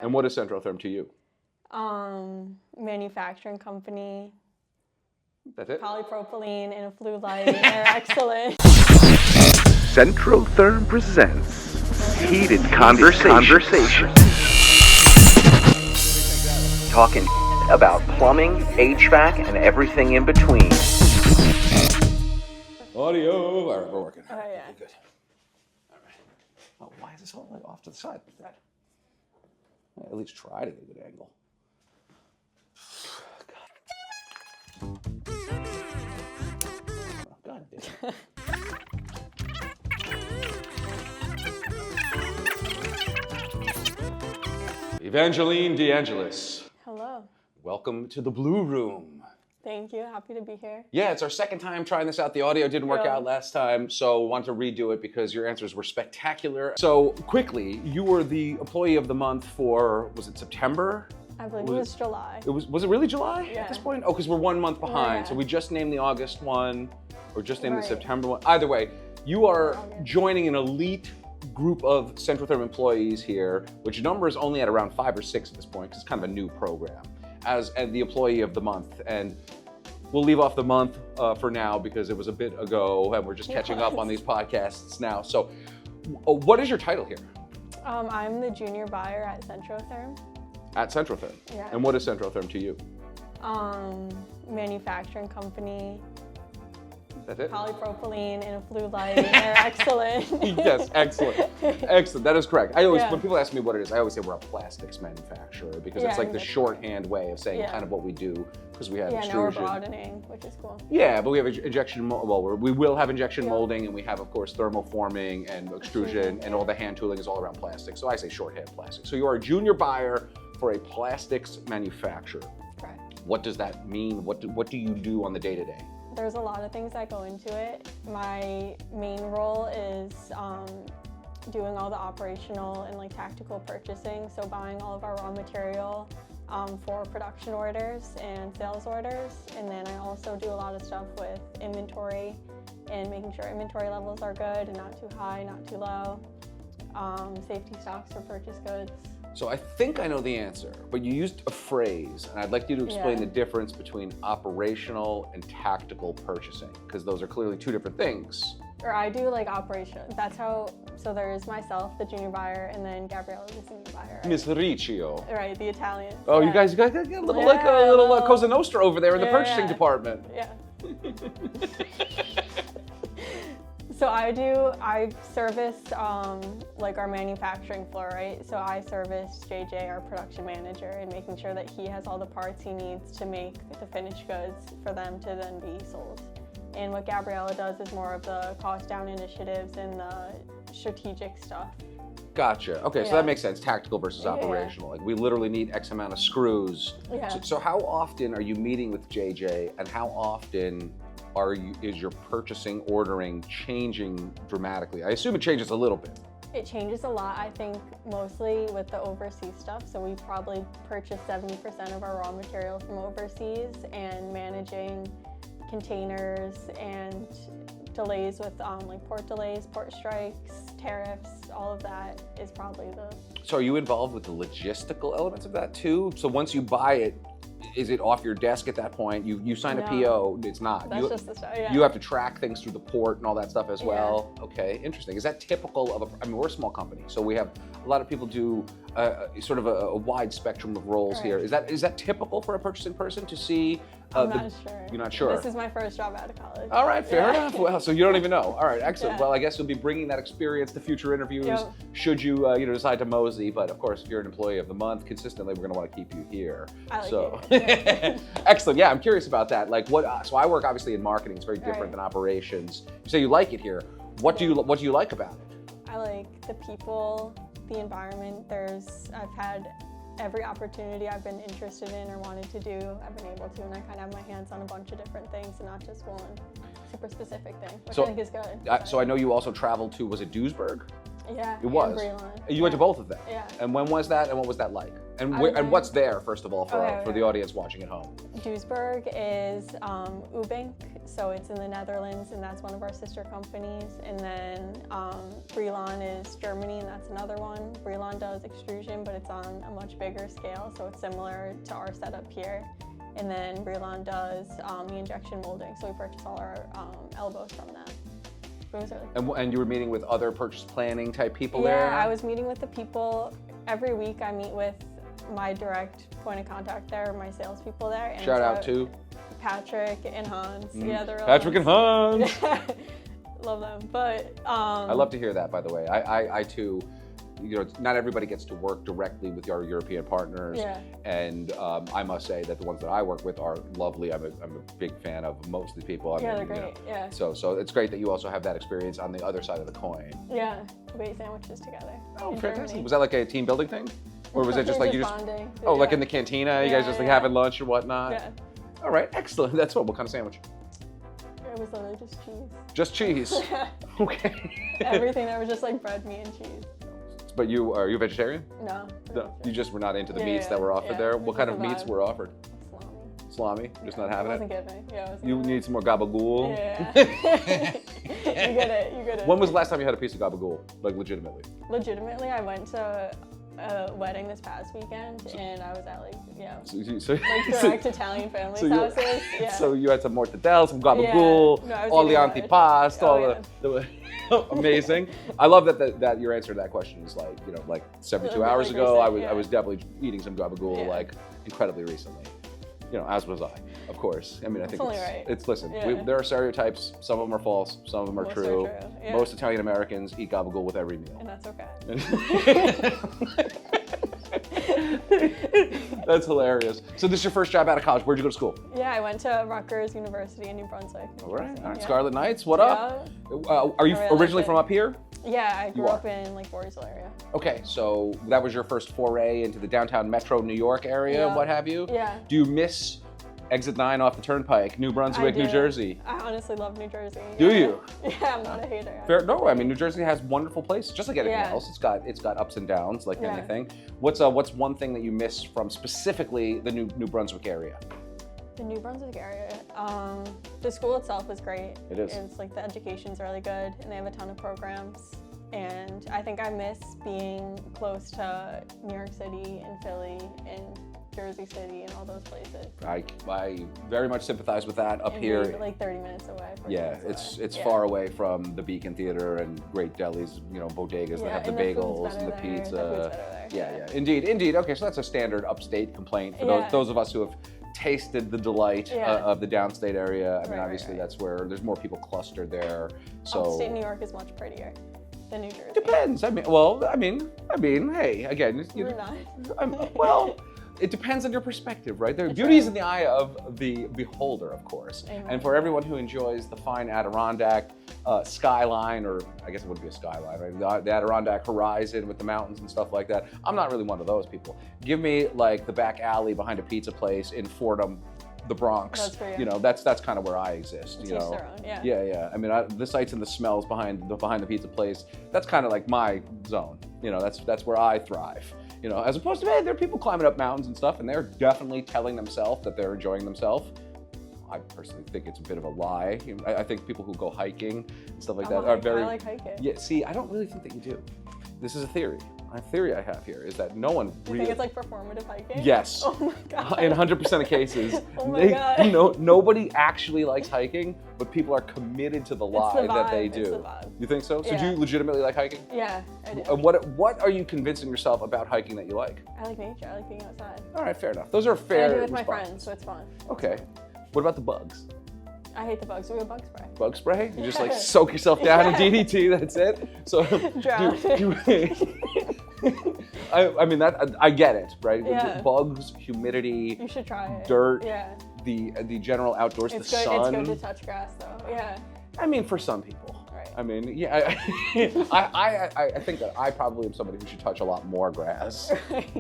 And what is Centrotherm to you? Manufacturing company. That's it? Polypropylene in a flue light. They're excellent. Centrotherm presents Heated Conversation. Talking about plumbing, HVAC, and everything in between. Audio. All right, we're working. Oh, yeah. Okay, good. All right. Oh, why is this all like off to the side like that? At least try to get a good angle. God. Oh, God damn it. Evangeline DeAngelis. Hello. Welcome to the Blue Room. Thank you. Happy to be here. Yeah, it's our second time trying this out. The audio didn't work out last time, so wanted to redo it because your answers were spectacular. So quickly, you were the employee of the month for, was it September? I believe it was July. Was it really July Yeah. at this point? Oh, because we're 1 month behind. Yeah. So we just named the August one, or just named the Right. September one. Either way, you are joining an elite group of Centrotherm employees here, which number is only at around 5 or 6 at this point, because it's kind of a new program, as the employee of the month. And we'll leave off the month for now because it was a bit ago and we're just catching up on these podcasts now. So what is your title here? I'm the junior buyer at Centrotherm. At Centrotherm? Yeah. And what is Centrotherm to you? Manufacturing company. That's it? Polypropylene in a flue light. They're excellent. Yes, excellent. Excellent, that is correct. I always, Yeah. when people ask me what it is, I always say we're a plastics manufacturer because it's like the exactly. shorthand way of saying Yeah. kind of what we do, because we have Yeah, now we're extrusion. broadening, which is cool. Yeah, but we have injection, we will have injection molding, and we have, of course, thermoforming and extrusion, and all the hand tooling is all around plastic. So I say shorthand plastic. So you are a junior buyer for a plastics manufacturer. Correct. What does that mean? What do you do on the day-to-day? There's a lot of things that go into it. My main role is doing all the operational and like tactical purchasing, so buying all of our raw material for production orders and sales orders. And then I also do a lot of stuff with inventory and making sure inventory levels are good and not too high, not too low. Safety stocks for purchased goods. So I think I know the answer, but you used a phrase, and I'd like you to explain Yeah. the difference between operational and tactical purchasing, because those are clearly two different things. Or I do like operation. That's how, so there's myself, the junior buyer, and then Gabriella, the senior buyer. Miss Riccio. Right, the Italian. Oh, Yeah. you guys got a little, Yeah, like a little little- Cosa Nostra over there in the Yeah, purchasing yeah. department. Yeah. So I service like our manufacturing floor, right? So I service JJ, our production manager, and making sure that he has all the parts he needs to make the finished goods for them to then be sold. And what Gabriella does is more of the cost down initiatives and the strategic stuff. Gotcha. Okay, so Yeah. that makes sense. Tactical versus Yeah. operational. Like we literally need X amount of screws. Yeah. So how often are you meeting with JJ, and how often is your purchasing ordering changing dramatically? I assume it changes a little bit. It changes a lot, I think, mostly with the overseas stuff. So we probably purchase 70% of our raw material from overseas, and managing containers and delays with like port delays, port strikes, tariffs, all of that is probably the... So are you involved with the logistical elements of that too? So once you buy it, is it off your desk at that point? You sign a No. PO, it's not. That's just the stuff, yeah. You have to track things through the port and all that stuff as well. Okay, interesting. Is that typical of I mean, we're a small company, so we have a lot of people do sort of a wide spectrum of roles Right. here. Is that typical for a purchasing person to see? I'm not sure. You're not sure? This is my first job out of college. All right, fair Yeah. enough. Well, so you don't even know. All right, excellent. Yeah. Well, I guess you'll be bringing that experience to future interviews Yep. should you decide to mosey. But of course, if you're an employee of the month, consistently, we're going to want to keep you here. I like so, it. excellent. Yeah, I'm curious about that. Like, what? So I work obviously in marketing. It's very different Right. than operations. You say you like it here. What do you like about it? I like the people, the environment. I've had every opportunity I've been interested in or wanted to do, I've been able to, and I kind of have my hands on a bunch of different things and not just one super specific thing, which So, I think is good. So I know you also traveled to, was it Duisburg? Yeah, It was. and Breland. You went to both of them? Yeah. And when was that, and what was that like? And what's there, first of all, for the audience watching at home? Duisburg is Ubink, so it's in the Netherlands, and that's one of our sister companies. And then Brilon is Germany, and that's another one. Brilon does extrusion, but it's on a much bigger scale, so it's similar to our setup here. And then Brilon does the injection molding, so we purchase all our elbows from them. And you were meeting with other purchase planning type people there? Yeah, I was meeting with the people. Every week I meet with my direct point of contact there, my salespeople there. And Shout out to Patrick and Hans. Yeah, they're Patrick and Hans. Love them. But I love to hear that, by the way. I too, not everybody gets to work directly with our European partners. Yeah. And I must say that the ones that I work with are lovely. I'm a big fan of most of the people. They're great. Yeah. So it's great that you also have that experience on the other side of the coin. Yeah. We ate sandwiches together. Oh, fantastic. Was that like a team building thing? Or was it just like you just bonding. like in the cantina, you guys just like having lunch or whatnot? Yeah. All right, excellent. That's what kind of sandwich? It was literally just cheese. Just cheese? Okay. Everything there was just like bread, meat, and cheese. But are you a vegetarian? No. You just were not into the meats that were offered there? What kind of meats were offered? Salami. Just not having it? Wasn't giving. Yeah, you need some more gabagool? Yeah. You get it. When was the last time you had a piece of gabagool? Like legitimately? Legitimately, I went to a wedding this past weekend, and I was at direct Italian families' houses. Yeah. So you had some mortadella, some gabagool, all the antipasto, the amazing. I love that your answer to that question is like 72 hours ago. I was definitely eating some gabagool like incredibly recently. As was I, of course. I mean, I think listen, there are stereotypes. Some of them are false, some of them are true. Yeah. Most Italian Americans eat gabagool with every meal. And that's okay. That's hilarious. So this is your first job out of college. Where'd you go to school? Yeah, I went to Rutgers University in New Brunswick. All right. Scarlet Knights, what up? Are you originally from up here? Yeah, I grew up in Voorheesville area. Okay, so that was your first foray into the downtown metro New York area, what have you? Yeah. Do you miss Exit 9 off the Turnpike, New Brunswick, New Jersey? I honestly love New Jersey. Do you? Yeah, I'm not a hater. No, I mean, New Jersey has wonderful places, just like anything else. It's got ups and downs, like anything. What's one thing that you miss from specifically the New Brunswick area? The New Brunswick area, the school itself is great. It is. It's like the education's really good, and they have a ton of programs. And I think I miss being close to New York City and Philly and Jersey City and all those places. I very much sympathize with that up here. Like 30 minutes away. It's far away from the Beacon Theater and great delis, bodegas that have the bagels and the pizza. Yeah. Indeed. Okay, so that's a standard upstate complaint for those of us who have tasted the delight of the downstate area. I mean, obviously that's where there's more people clustered there. So upstate New York is much prettier than New Jersey. Depends. I mean, hey, again, You're not. well, it depends on your perspective, right? Beauty is in the eye of the beholder, of course. Amen. And for everyone who enjoys the fine Adirondack skyline, or I guess it wouldn't be a skyline, right? The Adirondack horizon with the mountains and stuff like that. I'm not really one of those people. Give me like the back alley behind a pizza place in Fordham, the Bronx. That's for you. That's kind of where I exist. Each their own, Yeah. I mean, the sights and the smells behind the pizza place. That's kind of like my zone. That's where I thrive. As opposed to, hey, there are people climbing up mountains and stuff, and they're definitely telling themselves that they're enjoying themselves. I personally think it's a bit of a lie. I think people who go hiking and stuff like that are very. I like hiking. Yeah. See, I don't really think that you do. This is a theory. A theory I have here is that no one really. You think it's like performative hiking? Yes. Oh my god. In 100% of cases, oh my god. Nobody actually likes hiking, but people are committed to the lie that they do. It's the vibe. You think so? So do you legitimately like hiking? Yeah, I do. And what are you convincing yourself about hiking that you like? I like nature. I like being outside. All right, fair enough. Those are fair. And I do it with my friends, so it's fun. Okay. What about the bugs? I hate the bugs. We have bug spray. Bug spray? You just like soak yourself down in DDT. That's it. So drown. I mean I get it, right? Yeah. Bugs, humidity. You should try it. Dirt. Yeah. The general outdoors, It's the good. sun. It's good to touch grass, though. Yeah. I mean, for some people. Right. I mean, yeah. I think that I probably am somebody who should touch a lot more grass,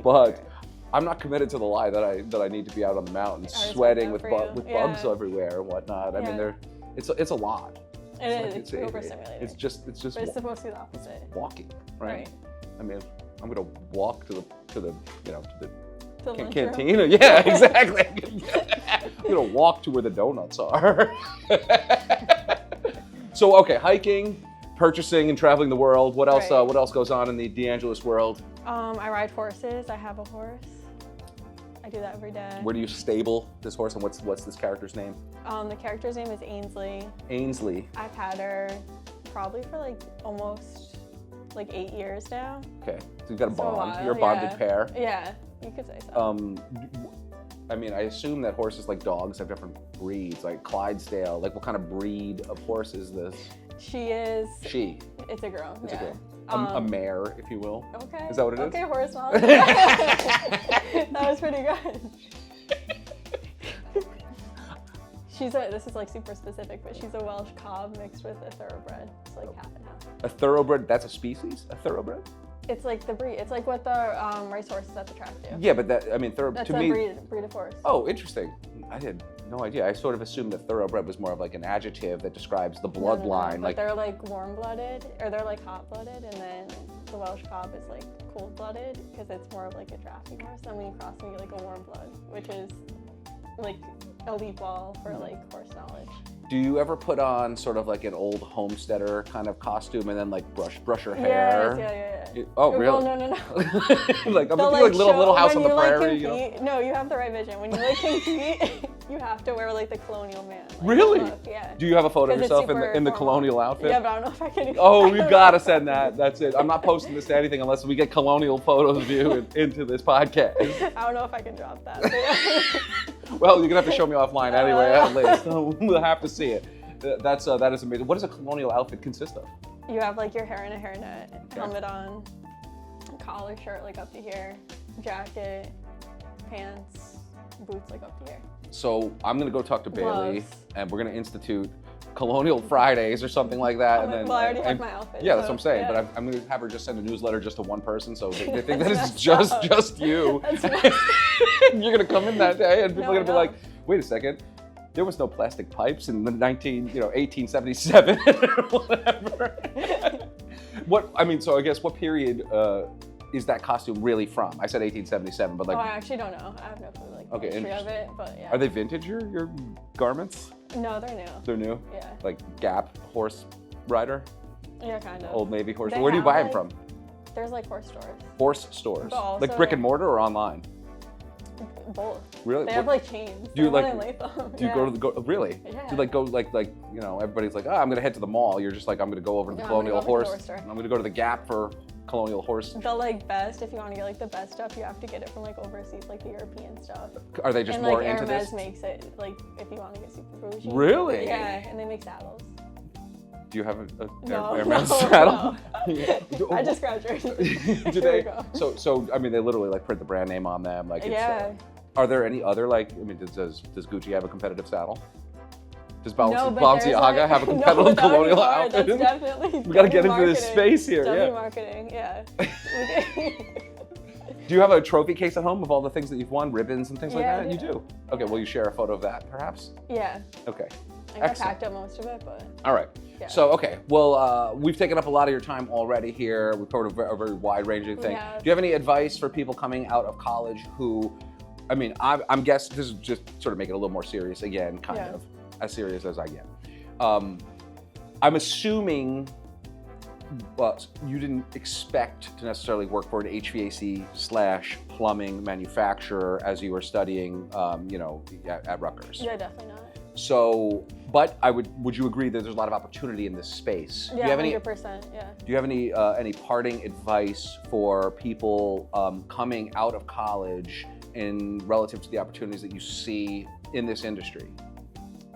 but I'm not committed to the lie that I need to be out on the mountains sweating with bugs everywhere and whatnot. I mean, it's a lot. It's overstimulating. It's just. But it's supposed to be the opposite. Walking, right? I mean, I'm gonna walk to the To lunchroom. Cantina. Yeah, exactly. We're gonna walk to where the donuts are. So okay, hiking, purchasing, and traveling the world. What else? Right. What else goes on in the DeAngelis world? I ride horses. I have a horse. I do that every day. Where do you stable this horse, and what's this character's name? The character's name is Ainsley. Ainsley. I've had her probably for like almost like 8 years now. Okay, so you've got a So bond. You're a bonded pair. Yeah, you could say so. I mean, I assume that horses, like dogs, have different breeds, like Clydesdale. Like, what kind of breed of horse is this? She is. She. It's a girl. It's yeah. a girl. A mare, if you will. Okay. Is that what it is? Okay, horse knowledge. That was pretty good. This is like super specific, but she's a Welsh cob mixed with a thoroughbred. It's like half and half. A thoroughbred, that's a species? A thoroughbred? It's like the breed. It's like what the race horses at the track do. Yeah, but that, I mean, That's to a me. breed of horse. Oh, interesting. I had no idea. I sort of assumed that thoroughbred was more of like an adjective that describes the bloodline. But Like, they're like warm-blooded, or they're like hot-blooded, and then the Welsh cob is like cold-blooded because it's more of like a drafty horse. And when you cross them, you get like a warm blood, which is like elite ball for like horse knowledge. do you ever put on sort of like an old homesteader kind of costume and then like brush your hair? Yeah. Oh, Well, really? no. Like, I'm They'll, thinking like Little House on when the you, like, Prairie. You know? compete- No, you have the right vision. When you like compete, you have to wear like the colonial man. Like, Really? look, yeah. Do you have a photo of 'Cause it's yourself in super the formal. colonial outfit? Yeah, but I don't know if I can. Oh, I you don't gotta know. send that. That's it. I'm not posting this to anything unless we get colonial photos of you into this podcast. I don't know if I can drop that. But yeah. Well, you're gonna have to show me offline anyway, at least. So we'll have to see it. That is amazing. What does a colonial outfit consist of? You have like your hair in a hairnet, helmet on, collar shirt like up to here, jacket, pants, boots like up to here. So I'm gonna go talk to Bailey, Gloves. and we're gonna institute Colonial Fridays or something like that. And then, Well, I already have and- my outfit. Yeah, that's so, what I'm saying. yeah. But I'm gonna have her just send a newsletter just to one person, so they think that That's it's messed up. just you. That's messed You're gonna come in that day, and people No, are gonna be no. like, "Wait a second, there was no plastic pipes in the 1877 or whatever." So I guess what period is that costume really from? I said 1877, but like, Oh, I actually don't know. I have no clue like the Okay, history of interesting. it, but yeah. are they vintage your garments? No, they're new. They're new. Yeah. Like Gap horse rider, Yeah, kind of. Old Navy horse. They Where do you have, buy them like, from? There's like horse stores. Horse stores, But also- like brick and mortar or online. Both. Really? They have What- like chains. Do you, They like- have one in Latham. Do you go to the really? Yeah. Do you like go like everybody's like, I'm gonna head to the mall. You're just like, I'm gonna go over to the No, I'm gonna Colonial go over to the Horse. horse store. I'm gonna go to the Gap for Colonial Horse. The like best, if you want to get like the best stuff, you have to get it from like overseas, like the European stuff. Are they just And more like into Hermes this? makes it like if you want to get super bougie. Really? Yeah, and they make saddles. Do you have a No, Hermes no, saddle? no. Yeah. I just graduated. Do Here we they? go. So I mean, they literally like print the brand name on them. Like, it's, Yeah. Are there any other like? I mean, does Gucci have a competitive saddle? Does No, but there's, Balenciaga like- have a No, competitive that would be colonial hard. outfit? That's definitely. We gotta get W into this marketing. space here, W yeah. marketing, yeah. Do you have a trophy case at home of all the things that you've won, ribbons and things like Yeah, that? I You do. do. Okay. Will you share a photo of that, perhaps? Yeah, Okay. I Excellent. packed up most of it, but All right. yeah. So, okay. Well, we've taken up a lot of your time already here. We've covered a very wide-ranging thing. have. Do you have any advice for people coming out of college who, I mean, I'm guessing this is just sort of make it a little more serious again, kind Yeah. of as serious as I get. I'm assuming, well, you didn't expect to necessarily work for an HVAC/plumbing manufacturer as you were studying, at Rutgers. Yeah, definitely not. So, but would you agree that there's a lot of opportunity in this space? Yeah, Do you have any 100%. Yeah. Do you have any parting advice for people coming out of college in relative to the opportunities that you see in this industry?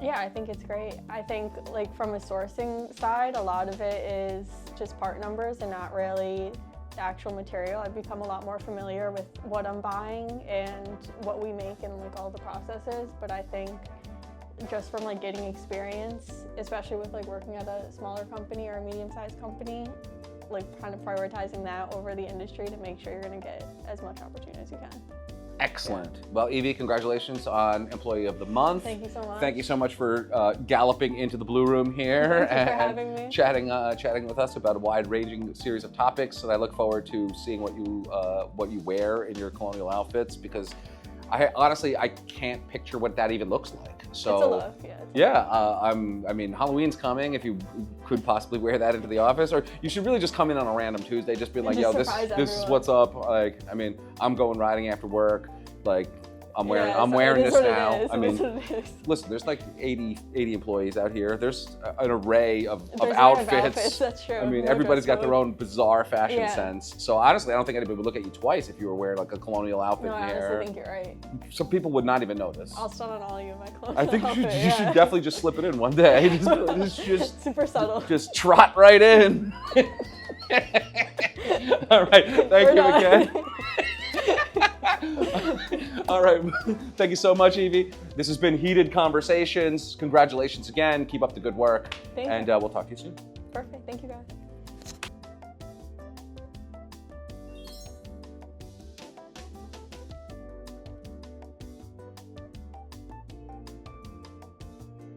Yeah, I think it's great. I think like from a sourcing side, a lot of it is just part numbers and not really the actual material. I've become a lot more familiar with what I'm buying and what we make and like all the processes. But I think just from like getting experience, especially with like working at a smaller company or a medium-sized company, like kind of prioritizing that over the industry to make sure you're gonna get as much opportunity as you can. Excellent. Well, Evie, congratulations on Employee of the Month. Thank you so much. Thank you so much for galloping into the Blue Room here Thank you for having me. chatting with us about a wide-ranging series of topics. And I look forward to seeing what you wear in your colonial outfits, because I can't picture what that even looks like. So it's a look, yeah. I mean, Halloween's coming. If you could possibly wear that into the office, or you should really just come in on a random Tuesday, just be like, Just yo, this surprise is everyone. what's up. Like, I mean, I'm going riding after work. Like, I'm wearing Yeah, so wearing it is this what it now. is. I It mean, is what it is. listen, there's like 80 employees out here. There's an array of There's an array of outfits. outfits, that's true. I mean, No everybody's dress got their code. own bizarre fashion Yeah. sense. So honestly, I don't think anybody would look at you twice if you were wearing like a colonial outfit No, I here. honestly think you're right. Some people would not even notice. I'll stun on all you in my clothes. I think you should definitely just slip it in one day. just Super subtle. just trot right in. All right, thank you again. All right, thank you so much, Evie. This has been Heated Conversations. Congratulations again. Keep up the good work. Thank you. And we'll talk to you soon. Perfect. Thank you, guys.